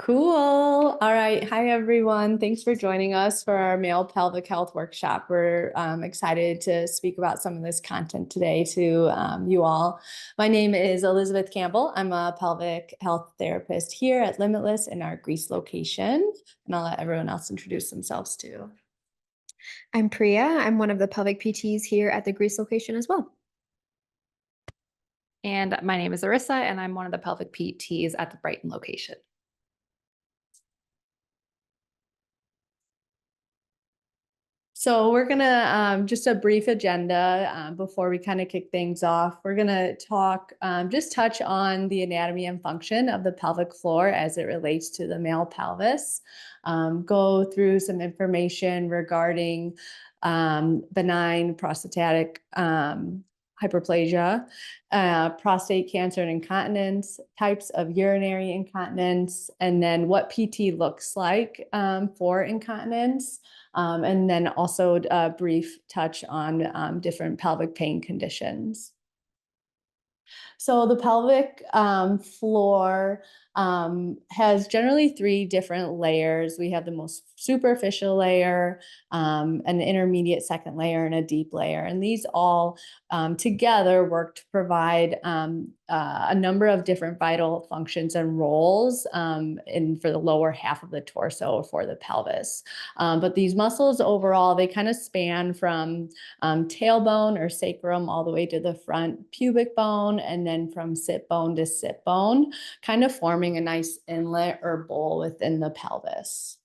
Cool. All right. Hi, everyone. Thanks for joining us for our male pelvic health workshop. We're excited to speak about some of this content today to you all. My name is Elizabeth Campbell. I'm a pelvic health therapist here at Limitless in our Greece location. And I'll let everyone else introduce themselves too. I'm Priya. I'm one of the pelvic PTs here at the Greece location as well. And my name is Arissa, and I'm one of the pelvic PTs at the Brighton location. So we're gonna just a brief agenda before we kind of kick things off. We're gonna talk, just touch on the anatomy and function of the pelvic floor as it relates to the male pelvis. Go through some information regarding benign prostatic hyperplasia, prostate cancer and incontinence, types of urinary incontinence, and then what PT looks like for incontinence. And then also a brief touch on different pelvic pain conditions. So the pelvic floor has generally three different layers. We have the most superficial layer, an intermediate second layer, and a deep layer. And these all together work to provide a number of different vital functions and roles for the lower half of the torso for the pelvis. But these muscles overall, they kind of span from tailbone or sacrum all the way to the front pubic bone, and then from sit bone to sit bone, kind of forming a nice inlet or bowl within the pelvis.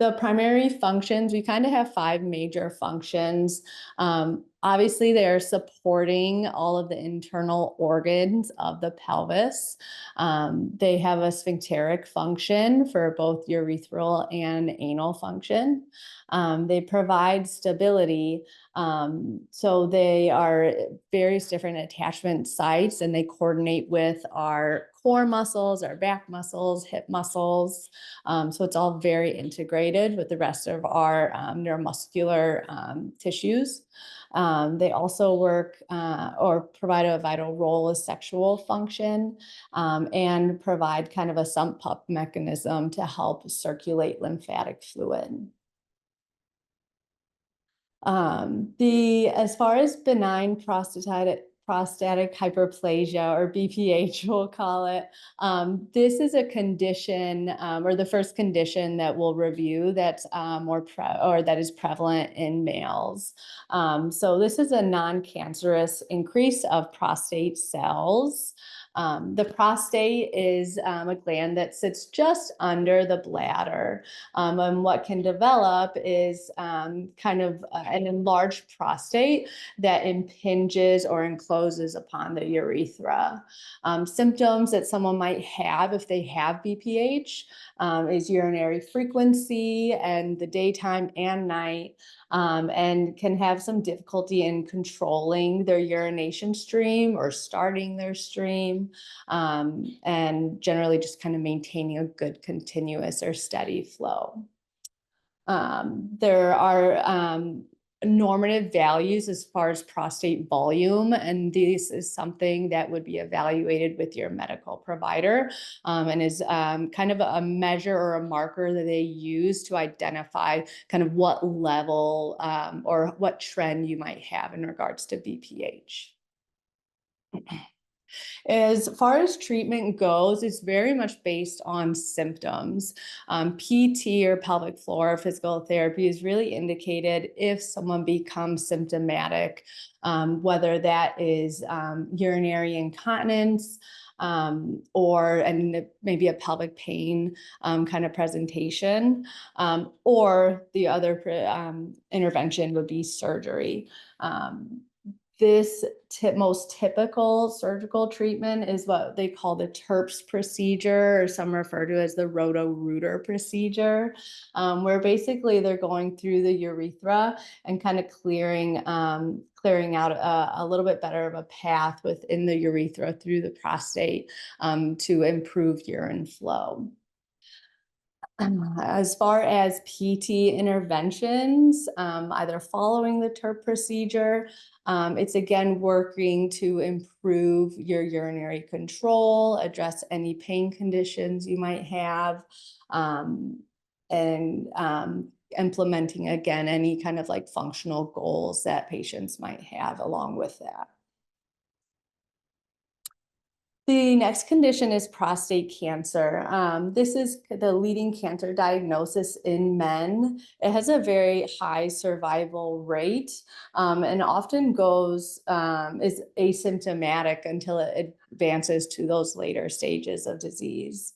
The primary functions, we kind of have five major functions. Obviously, they're supporting all of the internal organs of the pelvis. They have a sphincteric function for both urethral and anal function. They provide stability. So they are various different attachment sites, and they coordinate with our core muscles, our back muscles, hip muscles. So it's all very integrated with the rest of our neuromuscular tissues. They also work or provide a vital role as sexual function and provide kind of a sump pump mechanism to help circulate lymphatic fluid. As far as benign prostatic hyperplasia, or BPH, we'll call it. This is a condition, or the first condition that we'll review that's that is prevalent in males. So this is a non-cancerous increase of prostate cells. The prostate is a gland that sits just under the bladder. And what can develop is kind of an enlarged prostate that impinges or encloses upon the urethra. Symptoms that someone might have if they have BPH is urinary frequency and the daytime and night, and can have some difficulty in controlling their urination stream or starting their stream, and generally just kind of maintaining a good continuous or steady flow. There are normative values as far as prostate volume, and this is something that would be evaluated with your medical provider, and is kind of a measure or a marker that they use to identify kind of what level or what trend you might have in regards to BPH. As far as treatment goes, it's very much based on symptoms. PT, or pelvic floor physical therapy, is really indicated if someone becomes symptomatic, whether that is urinary incontinence, and maybe a pelvic pain kind of presentation, or the other intervention would be surgery. This most typical surgical treatment is what they call the TURPS procedure, or some refer to as the Roto-Rooter procedure, where basically they're going through the urethra and kind of clearing out a little bit better of a path within the urethra through the prostate to improve urine flow. As far as PT interventions, either following the TURP procedure, it's again working to improve your urinary control, address any pain conditions you might have, and implementing again any kind of like functional goals that patients might have along with that. The next condition is prostate cancer. This is the leading cancer diagnosis in men. It has a very high survival rate, and often is asymptomatic until it advances to those later stages of disease.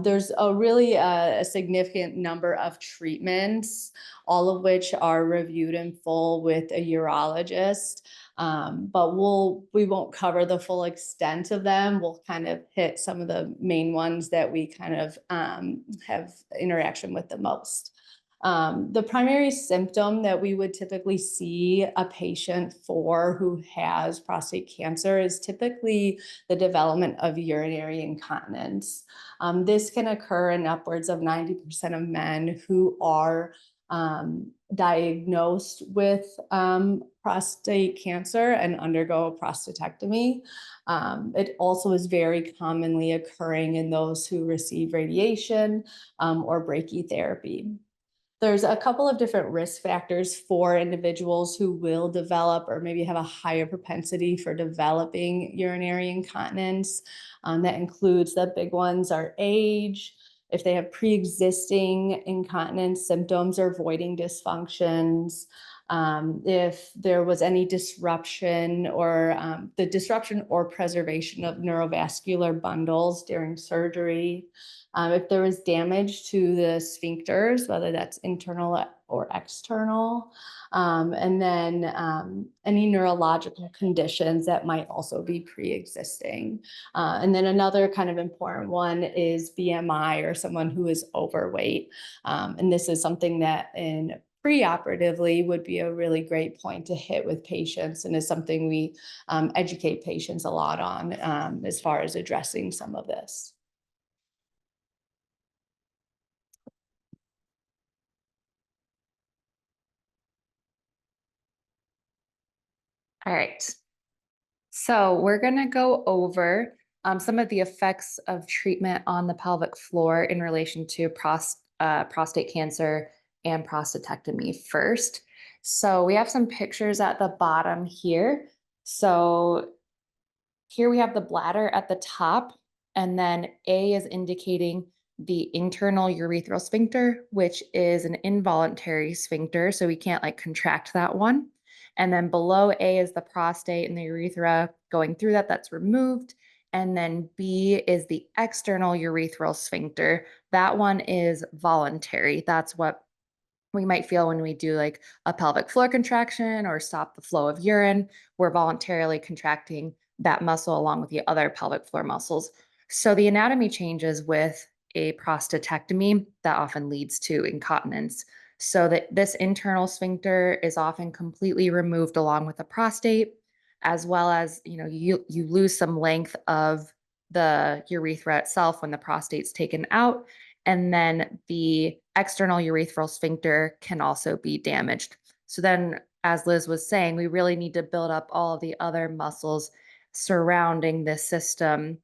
There's a significant number of treatments, all of which are reviewed in full with a urologist. But we won't cover the full extent of them. We'll kind of hit some of the main ones that we kind of have interaction with the most. The primary symptom that we would typically see a patient for who has prostate cancer is typically the development of urinary incontinence. This can occur in upwards of 90% of men who are diagnosed with prostate cancer and undergo a prostatectomy. It also is very commonly occurring in those who receive radiation or brachytherapy. There's a couple of different risk factors for individuals who will develop or maybe have a higher propensity for developing urinary incontinence. That includes the big ones are age, if they have pre-existing incontinence symptoms or voiding dysfunctions, if there was any disruption or the disruption or preservation of neurovascular bundles during surgery, if there was damage to the sphincters, whether that's internal or external, and then any neurological conditions that might also be pre-existing. And then another kind of important one is BMI or someone who is overweight. And this is something that in preoperatively would be a really great point to hit with patients and is something we educate patients a lot on as far as addressing some of this. All right. So we're going to go over some of the effects of treatment on the pelvic floor in relation to prostate cancer and prostatectomy first. So we have some pictures at the bottom here. So here we have the bladder at the top, and then A is indicating the internal urethral sphincter, which is an involuntary sphincter. So we can't like contract that one. And then below A is the prostate and the urethra going through that, that's removed. And then B is the external urethral sphincter. That one is voluntary. That's what we might feel when we do like a pelvic floor contraction or stop the flow of urine. We're voluntarily contracting that muscle along with the other pelvic floor muscles. So the anatomy changes with a prostatectomy that often leads to incontinence. So that this internal sphincter is often completely removed along with the prostate, as well as, you lose some length of the urethra itself when the prostate's taken out. And then the external urethral sphincter can also be damaged. So then, as Liz was saying, we really need to build up all of the other muscles surrounding this system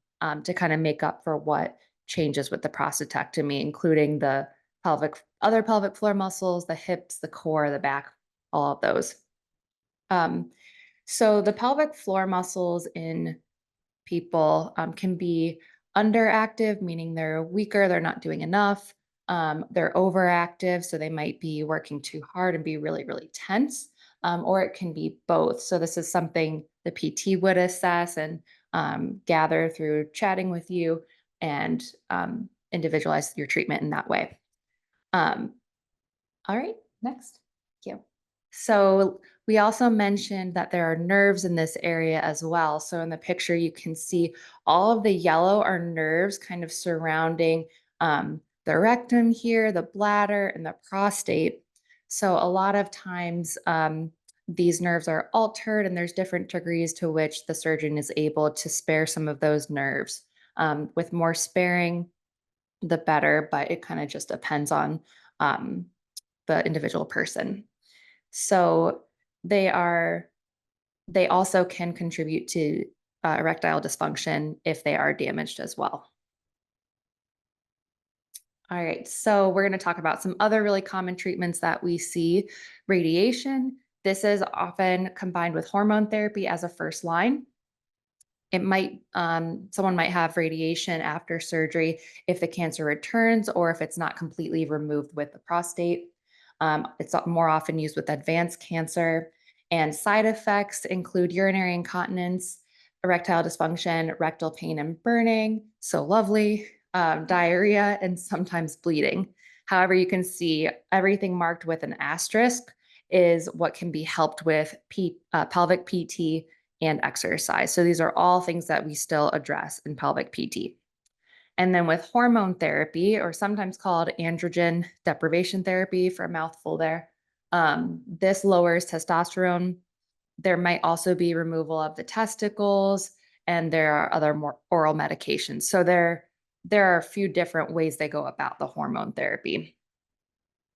to kind of make up for what changes with the prostatectomy, including the other pelvic floor muscles, the hips, the core, the back, all of those. So the pelvic floor muscles in people can be underactive, meaning they're weaker, they're not doing enough. They're overactive, so they might be working too hard and be really, really tense, or it can be both. So this is something the PT would assess and gather through chatting with you and individualize your treatment in that way. All right, next. Thank you. So we also mentioned that there are nerves in this area as well. So in the picture, you can see all of the yellow are nerves kind of surrounding the rectum here, the bladder, and the prostate. So a lot of times these nerves are altered, and there's different degrees to which the surgeon is able to spare some of those nerves. With more sparing, the better, but it kind of just depends on the individual person. So they also can contribute to erectile dysfunction if they are damaged as well. All right, so we're going to talk about some other really common treatments that we see. Radiation. This is often combined with hormone therapy as a first line. It might, someone might have radiation after surgery if the cancer returns or if it's not completely removed with the prostate. It's more often used with advanced cancer, and side effects include urinary incontinence, erectile dysfunction, rectal pain and burning, so lovely, diarrhea, and sometimes bleeding. However, you can see everything marked with an asterisk is what can be helped with pelvic PT and exercise. So these are all things that we still address in pelvic PT. And then with hormone therapy, or sometimes called androgen deprivation therapy for a mouthful there, this lowers testosterone. There might also be removal of the testicles, and there are other more oral medications. So there are a few different ways they go about the hormone therapy.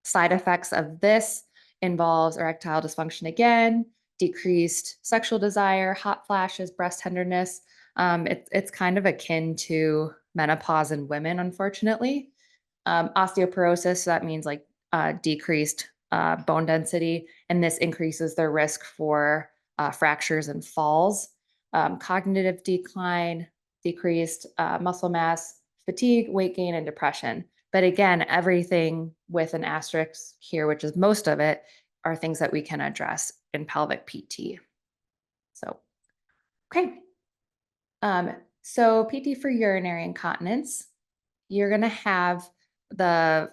Side effects of this involves erectile dysfunction again, decreased sexual desire, hot flashes, breast tenderness. It's kind of akin to menopause in women, unfortunately. Osteoporosis, so that means like decreased bone density, and this increases their risk for fractures and falls. Cognitive decline, decreased muscle mass, fatigue, weight gain, and depression. But again, everything with an asterisk here, which is most of it, are things that we can address in pelvic PT. So, okay. So PT for urinary incontinence, you're going to have the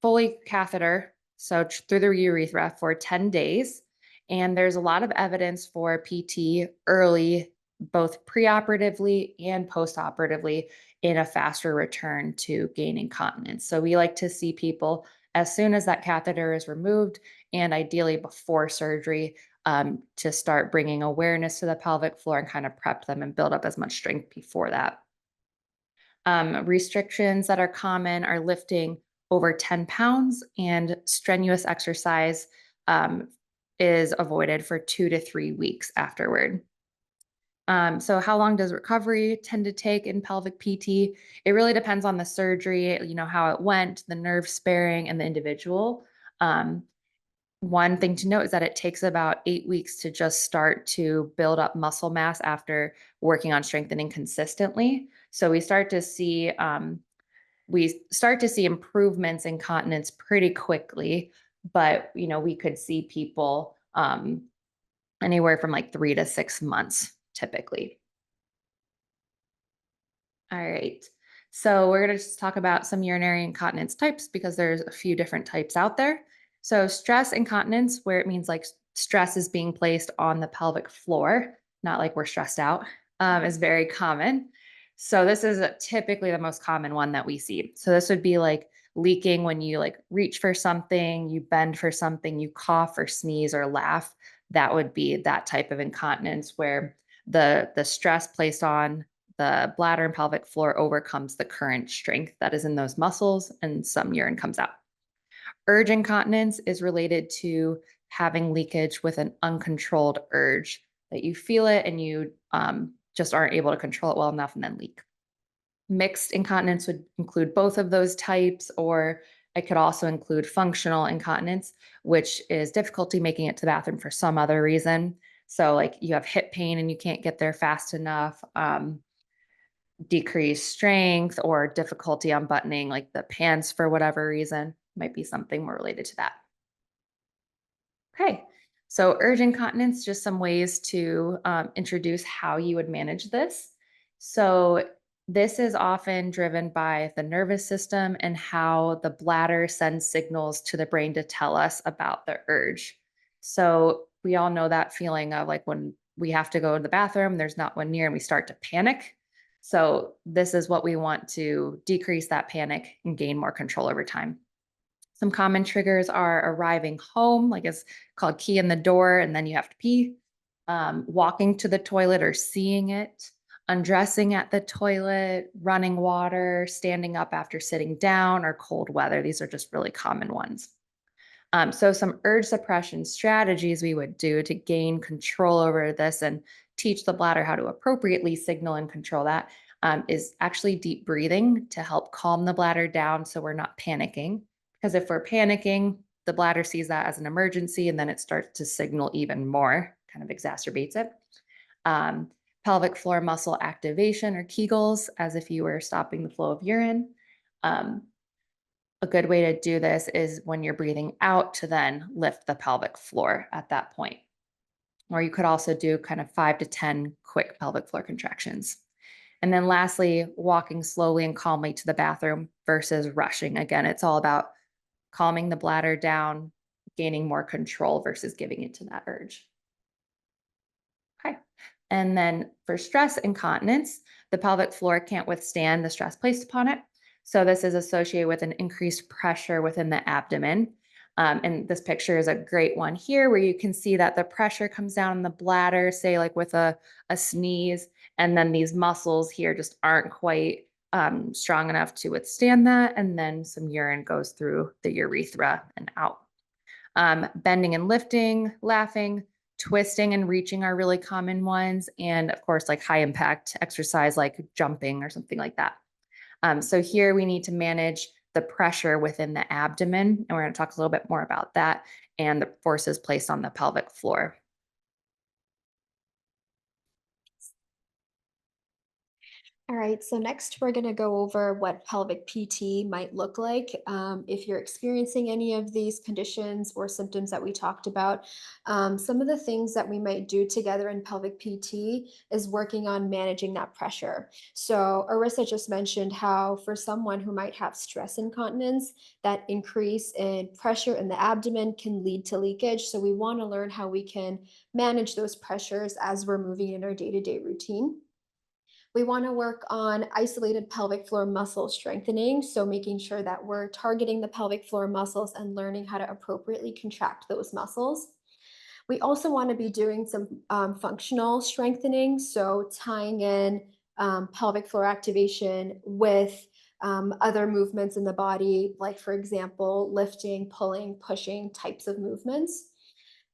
Foley catheter, so through the urethra for 10 days. And there's a lot of evidence for PT early, both preoperatively and postoperatively, in a faster return to gaining continence. So we like to see people as soon as that catheter is removed, and ideally before surgery, to start bringing awareness to the pelvic floor and kind of prep them and build up as much strength before that. Restrictions that are common are lifting over 10 pounds, and strenuous exercise is avoided for 2 to 3 weeks afterward. So how long does recovery tend to take in pelvic PT? It really depends on the surgery, how it went, the nerve sparing, and the individual. One thing to note is that it takes about 8 weeks to just start to build up muscle mass after working on strengthening consistently. So we start to see improvements in continence pretty quickly, but we could see people anywhere from like 3 to 6 months typically. All right. So we're going to just talk about some urinary incontinence types because there's a few different types out there. So stress incontinence, where it means like stress is being placed on the pelvic floor, not like we're stressed out, is very common. So this is typically the most common one that we see. So this would be like leaking when you like reach for something, you bend for something, you cough or sneeze or laugh. That would be that type of incontinence where the stress placed on the bladder and pelvic floor overcomes the current strength that is in those muscles, and some urine comes out. Urge incontinence is related to having leakage with an uncontrolled urge, that you feel it and you just aren't able to control it well enough and then leak. Mixed incontinence would include both of those types, or it could also include functional incontinence, which is difficulty making it to the bathroom for some other reason. So like you have hip pain and you can't get there fast enough, decreased strength, or difficulty unbuttoning like the pants for whatever reason. Might be something more related to that. Okay, so urge incontinence, just some ways to introduce how you would manage this. So this is often driven by the nervous system and how the bladder sends signals to the brain to tell us about the urge. So we all know that feeling of like when we have to go to the bathroom, there's not one near, and we start to panic. So this is what we want to decrease that panic and gain more control over time. Some common triggers are arriving home, like it's called key in the door, and then you have to pee, walking to the toilet or seeing it, undressing at the toilet, running water, standing up after sitting down, or cold weather. These are just really common ones. So some urge suppression strategies we would do to gain control over this and teach the bladder how to appropriately signal and control that is actually deep breathing to help calm the bladder down so we're not panicking. Because if we're panicking, the bladder sees that as an emergency and then it starts to signal even more, kind of exacerbates it. Um, Pelvic floor muscle activation or Kegels, as if you were stopping the flow of urine. A good way to do this is when you're breathing out to then lift the pelvic floor at that point. Or you could also do kind of 5 to 10 quick pelvic floor contractions. And then lastly, walking slowly and calmly to the bathroom versus rushing. Again, it's all about calming the bladder down, gaining more control versus giving into that urge. Okay. And then for stress incontinence, the pelvic floor can't withstand the stress placed upon it. So this is associated with an increased pressure within the abdomen. And this picture is a great one here where you can see that the pressure comes down in the bladder, say like with a sneeze, and then these muscles here just aren't quite strong enough to withstand that. And then some urine goes through the urethra and out. Bending and lifting, laughing, twisting and reaching are really common ones. And of course, like high impact exercise, like jumping or something like that. So here we need to manage the pressure within the abdomen, and we're going to talk a little bit more about that and the forces placed on the pelvic floor. All right, so next we're going to go over what pelvic PT might look like. If you're experiencing any of these conditions or symptoms that we talked about, some of the things that we might do together in pelvic PT is working on managing that pressure. So Arissa just mentioned how for someone who might have stress incontinence, that increase in pressure in the abdomen can lead to leakage. So we want to learn how we can manage those pressures as we're moving in our day-to-day routine. We want to work on isolated pelvic floor muscle strengthening. So making sure that we're targeting the pelvic floor muscles and learning how to appropriately contract those muscles. We also want to be doing some functional strengthening. So tying in pelvic floor activation with other movements in the body, like for example, lifting, pulling, pushing types of movements.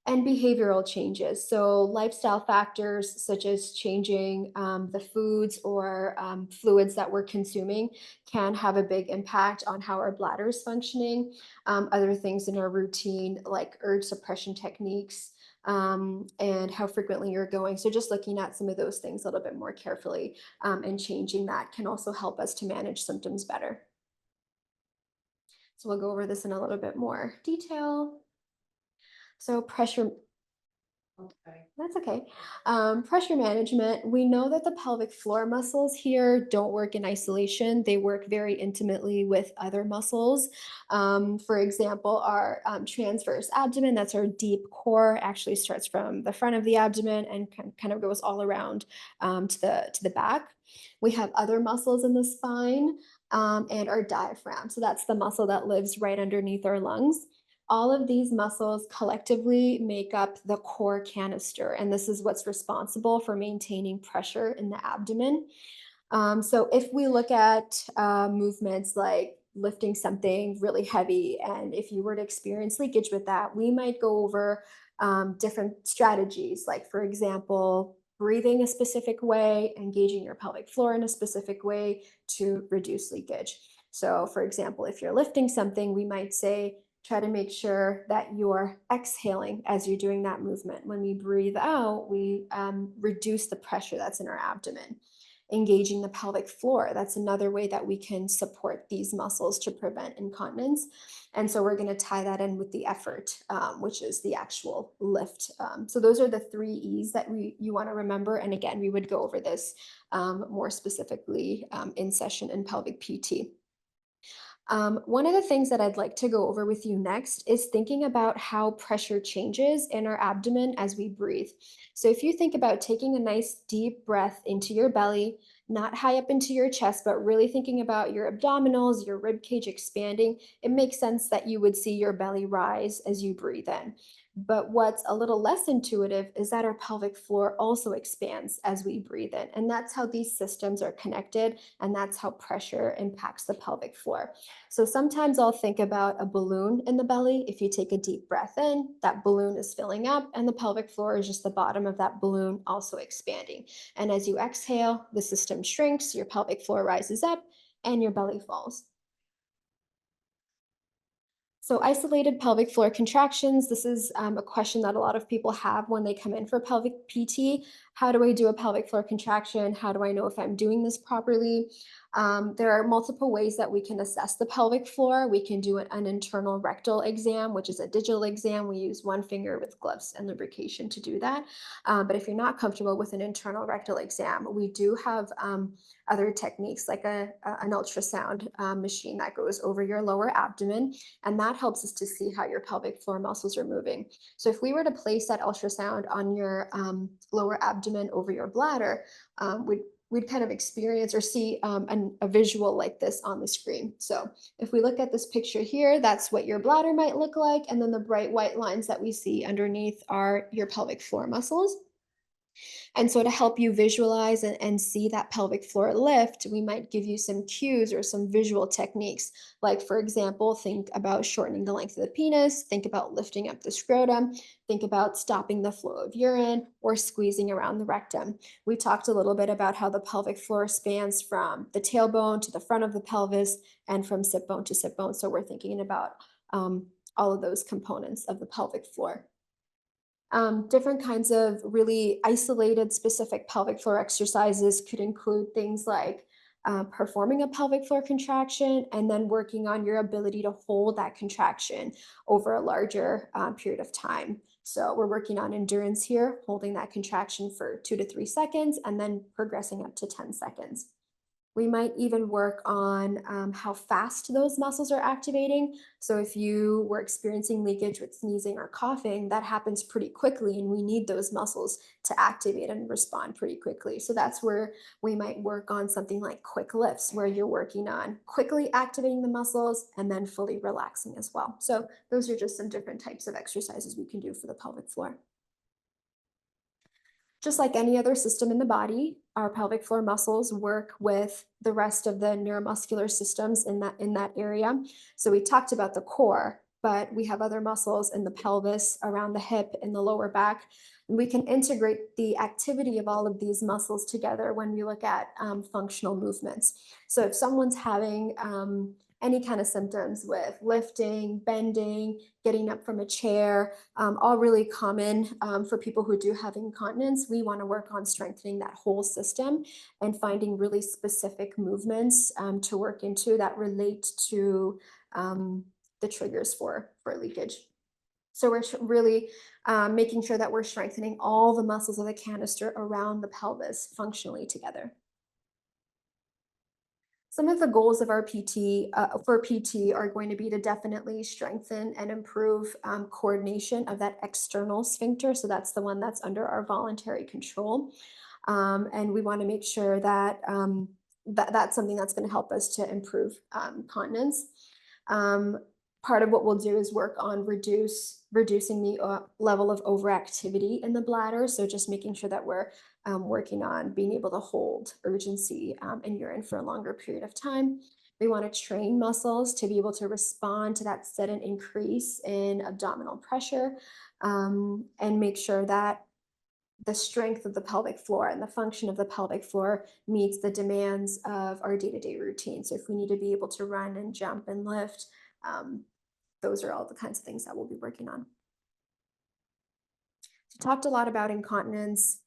And behavioral changes. So lifestyle factors such as changing the foods or fluids that we're consuming can have a big impact on how our bladder is functioning. Other things in our routine like urge suppression techniques and how frequently you're going. So just looking at some of those things a little bit more carefully and changing that can also help us to manage symptoms better. So we'll go over this in a little bit more detail. So pressure, Okay. that's okay. Pressure management, we know that the pelvic floor muscles here don't work in isolation. They work very intimately with other muscles. For example, our transverse abdomen, that's our deep core, actually starts from the front of the abdomen and kind of goes all around to the back. We have other muscles in the spine and our diaphragm. So that's the muscle that lives right underneath our lungs. All of these muscles collectively make up the core canister, and this is what's responsible for maintaining pressure in the abdomen. So if we look at movements like lifting something really heavy, and if you were to experience leakage with that, we might go over different strategies, like for example, breathing a specific way, engaging your pelvic floor in a specific way to reduce leakage. So for example, if you're lifting something, we might say, try to make sure that you're exhaling as you're doing that movement. When we breathe out, we reduce the pressure that's in our abdomen. Engaging the pelvic floor, that's another way that we can support these muscles to prevent incontinence. And so we're going to tie that in with the effort, which is the actual lift. So those are the 3 E's that you want to remember. And again, we would go over this more specifically in session in pelvic PT. One of the things that I'd like to go over with you next is thinking about how pressure changes in our abdomen as we breathe. So if you think about taking a nice deep breath into your belly, not high up into your chest, but really thinking about your abdominals, your rib cage expanding, it makes sense that you would see your belly rise as you breathe in. But what's a little less intuitive is that our pelvic floor also expands as we breathe in. And that's how these systems are connected. And that's how pressure impacts the pelvic floor. So sometimes I'll think about a balloon in the belly. If you take a deep breath in, that balloon is filling up, and the pelvic floor is just the bottom of that balloon also expanding. And as you exhale, the system shrinks, your pelvic floor rises up, and your belly falls. So isolated pelvic floor contractions, this is a question that a lot of people have when they come in for pelvic PT. How do I do a pelvic floor contraction? How do I know if I'm doing this properly? There are multiple ways that we can assess the pelvic floor. We can do an internal rectal exam, which is a digital exam. We use one finger with gloves and lubrication to do that. But if you're not comfortable with an internal rectal exam, we do have other techniques like an ultrasound machine that goes over your lower abdomen, and that helps us to see how your pelvic floor muscles are moving. So if we were to place that ultrasound on your lower abdomen over your bladder, we'd kind of experience or see a visual like this on the screen. So if we look at this picture here, that's what your bladder might look like. And then the bright white lines that we see underneath are your pelvic floor muscles. And so to help you visualize and see that pelvic floor lift, we might give you some cues or some visual techniques. Like, for example, think about shortening the length of the penis, think about lifting up the scrotum, think about stopping the flow of urine, or squeezing around the rectum. We talked a little bit about how the pelvic floor spans from the tailbone to the front of the pelvis and from sit bone to sit bone. So we're thinking about all of those components of the pelvic floor. Different kinds of really isolated specific pelvic floor exercises could include things like performing a pelvic floor contraction and then working on your ability to hold that contraction over a larger period of time. So we're working on endurance here, holding that contraction for 2 to 3 seconds and then progressing up to 10 seconds. We might even work on how fast those muscles are activating. So if you were experiencing leakage with sneezing or coughing, that happens pretty quickly, and we need those muscles to activate and respond pretty quickly. So that's where we might work on something like quick lifts, where you're working on quickly activating the muscles and then fully relaxing as well. So those are just some different types of exercises we can do for the pelvic floor. Just like any other system in the body, our pelvic floor muscles work with the rest of the neuromuscular systems in that area. So we talked about the core, but we have other muscles in the pelvis, around the hip, in the lower back. And we can integrate the activity of all of these muscles together when we look at functional movements. So if someone's having any kind of symptoms with lifting, bending, getting up from a chair, all really common for people who do have incontinence. We want to work on strengthening that whole system and finding really specific movements to work into that relate to the triggers for leakage. So we're really making sure that we're strengthening all the muscles of the canister around the pelvis functionally together. Some of the goals of our PT are going to be to definitely strengthen and improve coordination of that external sphincter. So that's the one that's under our voluntary control. And we want to make sure that, that's something that's going to help us to improve continence. Part of what we'll do is work on reducing the level of overactivity in the bladder. So just making sure that we're working on being able to hold urgency in urine for a longer period of time. We want to train muscles to be able to respond to that sudden increase in abdominal pressure, and make sure that the strength of the pelvic floor and the function of the pelvic floor meets the demands of our day-to-day routine. So if we need to be able to run and jump and lift, those are all the kinds of things that we'll be working on. So talked a lot about incontinence,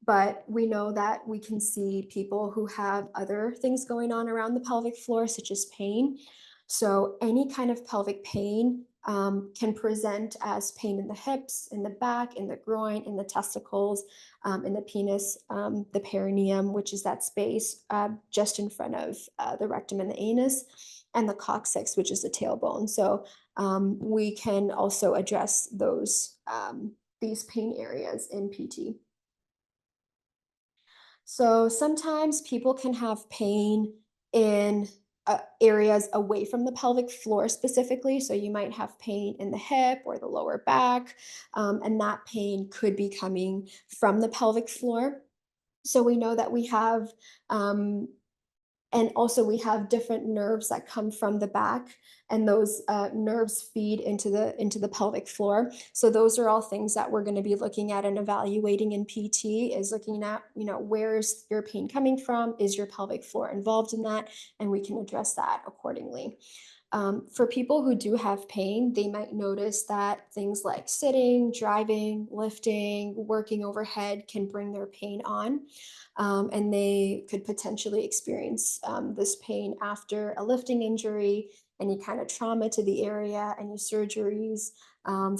but we know that we can see people who have other things going on around the pelvic floor, such as pain. So any kind of pelvic pain can present as pain in the hips, in the back, in the groin, in the testicles, in the penis, the perineum, which is that space just in front of the rectum and the anus, and the coccyx, which is the tailbone. So we can also address these pain areas in PT. So sometimes people can have pain in areas away from the pelvic floor specifically. So you might have pain in the hip or the lower back, and that pain could be coming from the pelvic floor. So we know that we have, and also we have different nerves that come from the back, and those nerves feed into the pelvic floor. So those are all things that we're going to be looking at and evaluating in PT, is looking at, where's your pain coming from? Is your pelvic floor involved in that? And we can address that accordingly. For people who do have pain, they might notice that things like sitting, driving, lifting, working overhead can bring their pain on. And they could potentially experience this pain after a lifting injury, any kind of trauma to the area, any surgeries.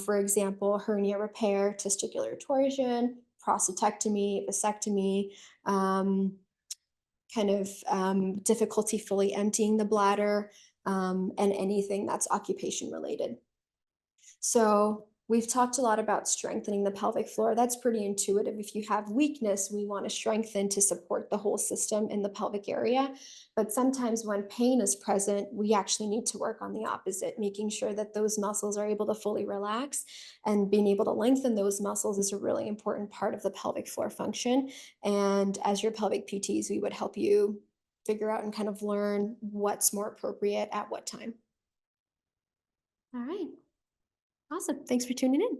For example, hernia repair, testicular torsion, prostatectomy, vasectomy. Kind of difficulty fully emptying the bladder, and anything that's occupation related. So we've talked a lot about strengthening the pelvic floor. That's pretty intuitive. If you have weakness, we want to strengthen to support the whole system in the pelvic area. But sometimes when pain is present, we actually need to work on the opposite, making sure that those muscles are able to fully relax. And being able to lengthen those muscles is a really important part of the pelvic floor function. And as your pelvic PTs, we would help you figure out and kind of learn what's more appropriate at what time. All right. Awesome. Thanks for tuning in.